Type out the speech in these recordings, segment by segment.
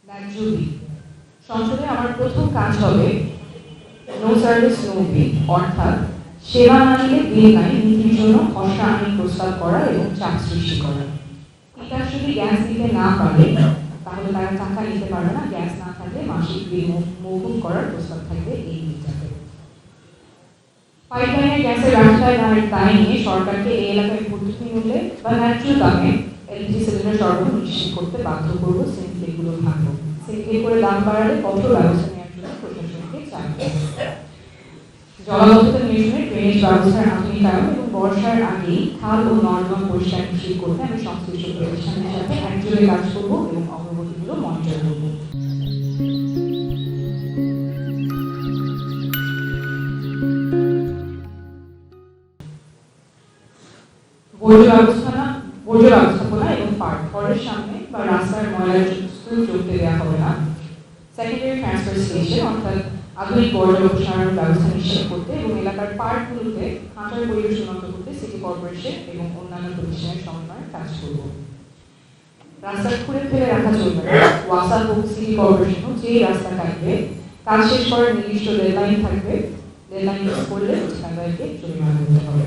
ন্যায্য বিল। সংসদে আমার প্রথম কাজ হবে নো সার্ভিস নো বিল, অর্থাৎ সেবা না নিলে বিল নাই নীতির জন্য খসড়া আইন প্রস্তাব করা এবং চাপ সৃষ্টি করা। তিতাস যদি গ্যাস দিতে না পারে তাহলে তারা টাকা নিতে পারবে না, গ্যাস না থাকলে মাসিক বিল মৌকুব করার প্রস্তাব থাকবে এই বিলটাতে। পাইপলাইনের গ্যাসের ব্যবসায় দায় নিয়ে সরকারকে এই এলাকায় ভর্তুকি মূল্যে বা ন্যায্য দামে এলপিজি সিলিন্ডার সরবরাহ নিশ্চিত করতে বাধ্য করব, সিন্ডিকেটগুলো ভাঙব। সিন্ডিকেট করে দাম বাড়ালে কঠোর ব্যবস্থা নেওয়ার জন্য প্রশাসনকে চাপ দেব। জলাবদ্ধতা নিরসনে ড্রেনেজ ব্যবস্থার আধুনিকায়ন এবং বর্ষার আগেই খাল ও নর্দমা পরিষ্কার নিশ্চিত করতে আমি সংশ্লিষ্ট প্রতিষ্ঠানের সাথে একযোগে কাজ করব এবং অগ্রগতিগুলো মনিটর করব। বর্জ্য ব্যবস্থাপনা এবং ঘরের সামনে বা রাস্তার ময়লার স্তূপ জমতে দেওয়া হবে না। সেকেন্ডারি ট্রান্সফার স্টেশন অর্থাৎ আধুনিক বর্জ্য অপসারণের ব্যবস্থা নিশ্চিত করতে এবং এলাকার পার্কগুলোতে হাঁটার পরিবেশ উন্নত করতে সিটি কর্পোরেশন এবং অন্যান্য প্রতিষ্ঠানের সমন্বয়ে কাজ করব। রাস্তা খুঁড়ে ফেলে রাখা চলবে না। ওয়াসা হোক সিটি কর্পোরেশন হোক, যেই রাস্তা কাটবে কাজ শেষ করার নির্দিষ্ট ডেডলাইন থাকবে, ডেডলাইন মিস করলে ঠিকাদারকে জরিমানা করতে হবে।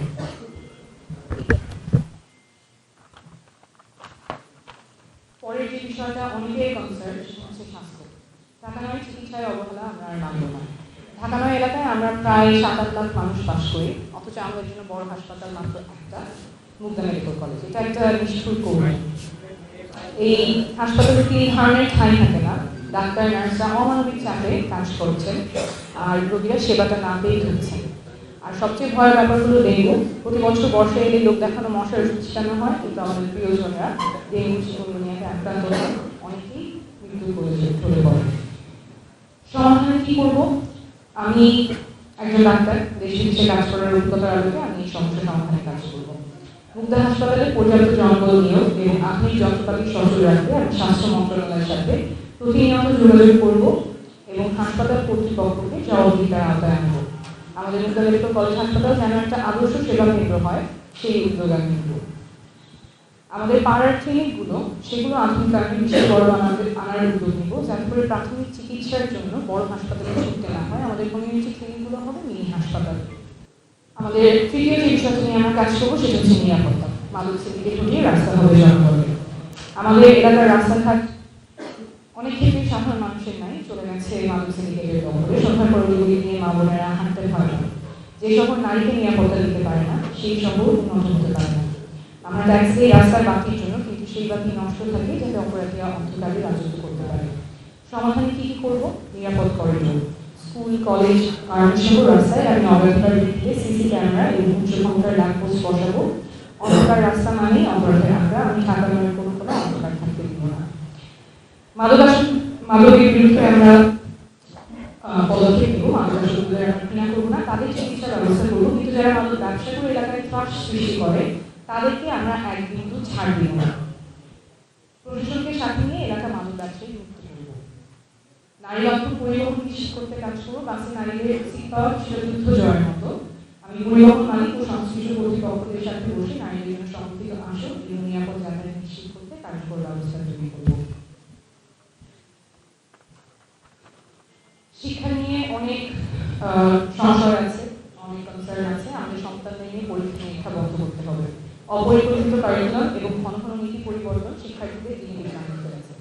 পরের যে বিষয়টা অনেকেই কনসার্ন সেটা হচ্ছে স্বাস্থ্য। ঢাকা নয় চিকিৎসায় অবহেলা আমরা আর মানব না। ঢাকা নয় এলাকায় আমরা প্রায় 7-8 লাখ মানুষ বাস করি, অথচ আমাদের জন্য বড় হাসপাতাল মাত্র একটা, মুগদা মেডিকেল কলেজ। এটা একটা নিষ্ঠুর কৌশল। এই হাসপাতালে 3 ধরনের ঠাঁই থাকে না, ডাক্তার নার্সরা অমানবিক চাপে কাজ করছেন আর রোগীরা সেবাটা না পেয়ে ঢুকছেন। আর সবচেয়ে ভয়ের ব্যাপার হলো ডেঙ্গু। প্রতি বছর বর্ষা এলে লোক দেখানো মশার ওষুধ ছিটানো হয়, কিন্তু আমাদের প্রিয়জনরা ডেঙ্গু চিকুনগুনিয়াতে আক্রান্ত হয়, অনেকেই মৃত্যু ঝরে পড়ে। সমাধানে কি করব? আমি একজন ডাক্তার, দেশ বিদেশে কাজ করার অভিজ্ঞতার আলোকে আমি এই সমস্যা সমাধানে কাজ করব। মুগদা হাসপাতালে পর্যাপ্ত জনবল নিয়োগ এবং আধুনিক যন্ত্রপাতি সচল রাখতে আমি স্বাস্থ্য মন্ত্রণালয়ের সাথে প্রতিনিয়ত যোগাযোগ করব এবং হাসপাতাল কর্তৃপক্ষকে জবাবদিহিতার আওতায় আনব। আমাদের মুগদা মেডিকেল কলেজ হাসপাতাল যেন একটা আদর্শ সেবা কেন্দ্র হয়, সেই উদ্যোগ আমি নেব। আমাদের পাড়ার ক্লিনিকগুলো সেগুলো আধুনিকায়নে বিশেষ বড় আনার উদ্যোগ নেব, যাতে করে প্রাথমিক চিকিৎসার জন্য বড় হাসপাতালে ছুটতে না হয়। আমাদের কমিউনিটি ক্লিনিকগুলো হবে মিনি হাসপাতাল। আমাদের তৃতীয় যে বিষয়টা নিয়ে আমরা কাজ করবো সেটা হচ্ছে নিরাপত্তা। মাদক সিন্ডিকেট হটিয়ে রাস্তা হবে জনগণের। আমাদের এলাকার রাস্তাঘাট অনেক ক্ষেত্রেই সাধারণ মানুষের নাই, চলে গেছে মাদক সিন্ডিকেটের দখলে। সন্ধ্যার পর ওইগুলি নিয়ে মা বোনেরা হাঁটতে পারে না। যে শহর নারীকে নিরাপত্তা দিতে পারে না, সেই শহর উন্নত হতে পারে না। আমরা ট্যাক্স দিই রাস্তার বাতির জন্য, কিন্তু সেই বাতি নষ্ট থাকে যাতে অপরাধীরা অন্ধকারে রাজত্ব করতে পারে। সমাধানে কি কি করবো? নিরাপদ করিডোর, স্কুল, কলেজ, সহ রাস্তায় আমি অবৈধতার ভিত্তিতে সিসি ক্যামেরা এবং উচ্চ ক্ষমতার ল্যাম্পপোস্ট বসাবো। অন্ধকার রাস্তা মানেই অপরাধের আঁকড়া, আমি ঢাকা নগরের কোনো অন্ধকার থাকতে দিব না। মাদকের বিরুদ্ধে আমরা পদক্ষেপ নেব। মাদকাসক্তদের আমরা ঘৃণা করবো না, তাদের চিকিৎসা ব্যবস্থা করবো, কিন্তু যারা মাদক ব্যবসা করে এলাকায় ত্রাস সৃষ্টি করে তাদেরকে আমরা এক বিন্দু ছাড় দিব না। প্রশাসনকে সাথে নিয়ে এলাকা মাদক ব্যবসায়ী মুক্ত করব। নারী বান্ধব পরিবহন নিশ্চিত করতে কাজ করবো। বাসে নারীদের সিট পাওয়া সেটা যুদ্ধ জয়ের মতো। আমি পরিবহন মালিক ও সংশ্লিষ্ট কর্তৃপক্ষদের সাথে বসে নারীদের জন্য সংগঠিত আসন এবং নিরাপদ যাতায়াত নিশ্চিত করতে কার্যকর ব্যবস্থা তৈরি করব। শিক্ষা নিয়ে অনেক সংশয় আছে, অনেক কনসার্ন আছে। আমাদের সন্তানদের নিয়ে পরীক্ষা নিরীক্ষা বন্ধ করতে হবে। অপরিকল্পিত কারিকুলাম এবং ঘন ঘন নীতি পরিবর্তন শিক্ষার্থীদের দিনে বিভ্রান্ত করেছে।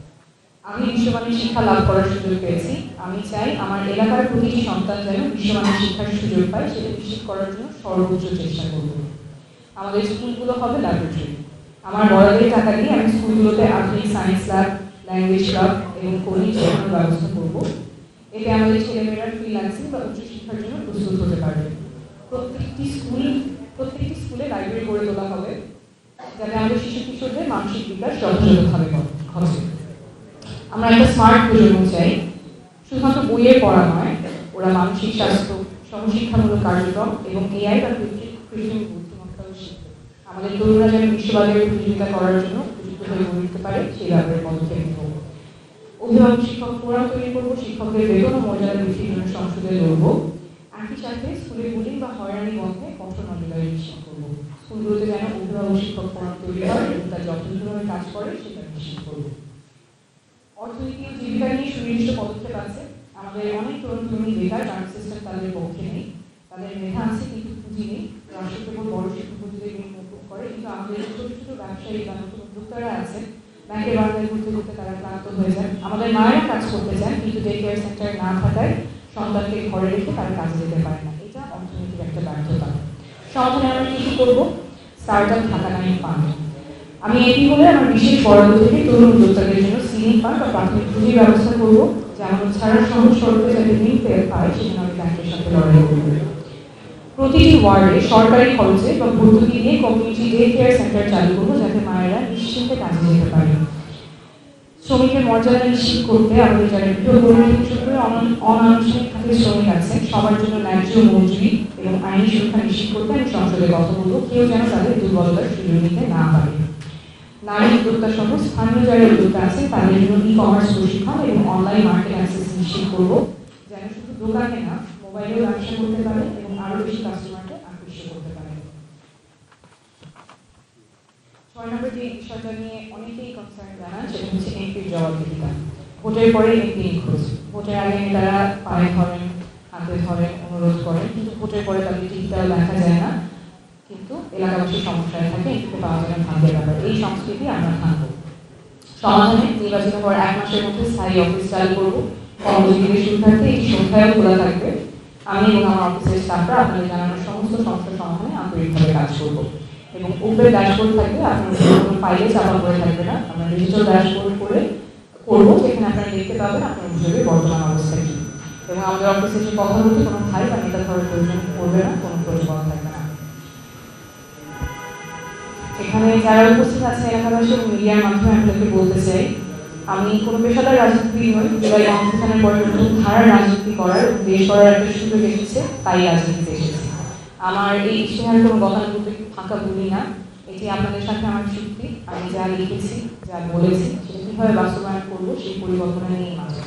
আমি বিশ্বমানের শিক্ষা লাভ করার সুযোগ পেয়েছি। আমি চাই আমার এলাকার প্রতিটি সন্তান যেন বিশ্বমানের শিক্ষার সুযোগ পায়, সেটা নিশ্চিত করার জন্য সর্বোচ্চ চেষ্টা করব। আমাদের স্কুলগুলো হবে ল্যাবরেটরি। আমার বরাদ্দের টাকা দিয়ে আমি স্কুলগুলোতে আধুনিক সায়েন্স ল্যাব, ল্যাঙ্গুয়েজ ক্লাব এবং কোডিং শেখানোর ব্যবস্থা করব। এতে আমাদের ছেলেমেয়েরা ফ্রিল্যান্সিং বা উচ্চশিক্ষার জন্য প্রস্তুত হতে পারবে। প্রত্যেকটি স্কুলে লাইব্রেরি গড়ে তোলা হবে, যাতে আমাদের শিশু কিশোরদের মানসিক বিকাশ যথাযথভাবে ঘটে। আমরা একটা স্মার্ট প্রজন্ম চাই, শুধুমাত্র বইয়ের পড়া নয়, ওরা মানসিক স্বাস্থ্য, সহশিক্ষামূলক কার্যক্রম এবং এআই বা কৃত্রিম বুদ্ধিমত্তাও শিখবে। আমাদের তরুণরা যেন বিশ্ববাজারে প্রতিযোগিতা করার জন্য উপযুক্ত হয়ে গড়ে উঠতে পারে, সেই ব্যাপারে পদক্ষেপ নেব। অভিভাবক শিক্ষক ফোরাম তৈরি করবো, শিক্ষকদের বেতন ও মর্যাদা বৃদ্ধির জন্য সংসদে লড়বো। একই সাথে স্কুলে বুলিং বা হয়রানি বন্ধে কঠোর নজরদারি নিশ্চিত করবো। স্কুলগুলোতে যেন অভিভাবক শিক্ষক ফোরাম তৈরি হয় এবং তার যথাযথভাবে কাজ করে সেটা নিশ্চিত করবো। অর্থনীতির যে জীবিকা নিয়ে সুনির্দিষ্ট পদক্ষেপ আছে। আমাদের অনেক তরুণ তরুণী বেকার, কারণ সিস্টেম তাদের পক্ষে নেই, তাদের মেধা আছে কিন্তু পুঁজি নেই। রাষ্ট্র কেবল বড় শিল্পপতিদের নিয়ে মকুব করে, কিন্তু আমাদের ছোট ছোট ব্যবসায়ী বা নতুন উদ্যোক্তারা আছেন, ব্যাংকের বারান্দায় ঘুরতে ঘুরতে তারা ক্লান্ত হয়ে যায়। আমাদের মায়েরা কাজ করতে চান, কিন্তু ডে কেয়ার সেন্টার না থাকায় সন্তানকে ঘরে রেখে তারা কাজে যেতে পারে না। এটা অর্থনীতির একটা ব্যর্থতা। সমাধানে আমরা কি করবো? Start up Dhaka 9 fund. আমি এটি বলে আমার বিশেষ বরাদ্দ থেকে তরুণ উদ্যোক্তাদের জন্য সিলিং ফান্ড বা প্রাথমিক পুঁজির ব্যবস্থা করবো, যেমন ছাড়া সহজ শর্তে যাতে ঋণ পায় সেজন্য আমি ব্যাংকের সাথে লড়াই করবো। প্রতিটি ওয়ার্ডে সরকারি খরচে বা ভর্তুকি দিয়ে কমিউনিটি ডে কেয়ার সেন্টার চালু করবো, যাতে মায়েরা নিশ্চিন্তে কাজে যেতে পারে। শ্রমিকের মর্যাদা নিশ্চিত করতে আমাদের যারা গৃহকর্মী থেকে শুরু করে অনানুষ্ঠানিক খাতে শ্রমিক আছেন সবার জন্য ন্যায্য মজুরি এবং আইনি সুরক্ষা নিশ্চিত করতে আমি সংসদে কথা বলবো। কেউ যেন তাদের দুর্বলতার সুযোগ নিতে না পারে। নারী উদ্যোক্তা সহ স্থানীয় যারা উদ্যোক্তা আছে তাদের জন্য ই-কমার্স প্রশিক্ষণ এবং অনলাইন মার্কেট অ্যাক্সেস নিশ্চিত করবো, যেন শুধু দোকানে না মোবাইলেও ব্যবসা করতে পারে এবং আরো বেশি কাস্টমারকে আকৃষ্ট করতে পারে। 6 নম্বর যে বিষয়টা নিয়ে অনেকেই কনসার্ন জানান সেটা হচ্ছে এমপির জবাবদিহিতা। ভোটের পরে এমপি নিখোঁজ। ভোটের আগে তারা পায়ে ধরেন, হাতে ধরেন, অনুরোধ করেন, কিন্তু ভোটের পরে তাদের টিকিটাও দেখা যায় না, কিন্তু এলাকাবাসী সমস্যায় থাকে, এমপিকে পাওয়া যায় না, ভাগ্যের ব্যাপার। এই সংস্কৃতি আমরা ভাঙবো। সমাধানে নির্বাচিত হওয়ার 1 মাসের মধ্যে স্থায়ী অফিস চালু করবো। কর্মজীবীদের সুবিধার্থে এটি সন্ধ্যায়ও খোলা থাকবে। আমি এবং আমার অফিসের স্টাফরা আপনাদের জানানোর সমস্ত সমস্যার সমাধানে আন্তরিকভাবে কাজ করবো। এবং ওপেন ড্যাশবোর্ড থাকবে, আপনার কোনো ফাইলে চাপা করে থাকবে না। আমরা ডিজিটাল ড্যাশবোর্ড করে করবো, যেখানে আপনারা দেখতে পাবেন আপনার অভিযোগের বর্তমান অবস্থা কি। এবং আমাদের অফিসে যে কথা বলতে কোনো ভাই বা নেতা ধরে প্রয়োজন করবে না, কোনো প্রয়োজন থাকবে না। এখানে যারা উপস্থিত আছে এলাকাবাসী এবং মিডিয়ার মাধ্যমে আপনাদেরকে বলতে চাই, আমি কোনো পেশাদার রাজনীতিবিদ নই। জুলাই গণঅভ্যুত্থানের পরে নতুন ধারার রাজনীতি করার এবং দেশ করার একটা সুযোগ এসেছে, তাই রাজনীতিতে এসেছে। আমার এই ইশতেহার কোনো গতানুগতিক ফাঁকা বলি না, এটি আপনাদের সাথে আমার চুক্তি। আমি যা লিখেছি, যা বলেছি সেটা কীভাবে বাস্তবায়ন করবো সেই পরিকল্পনা নিয়েই মাঝে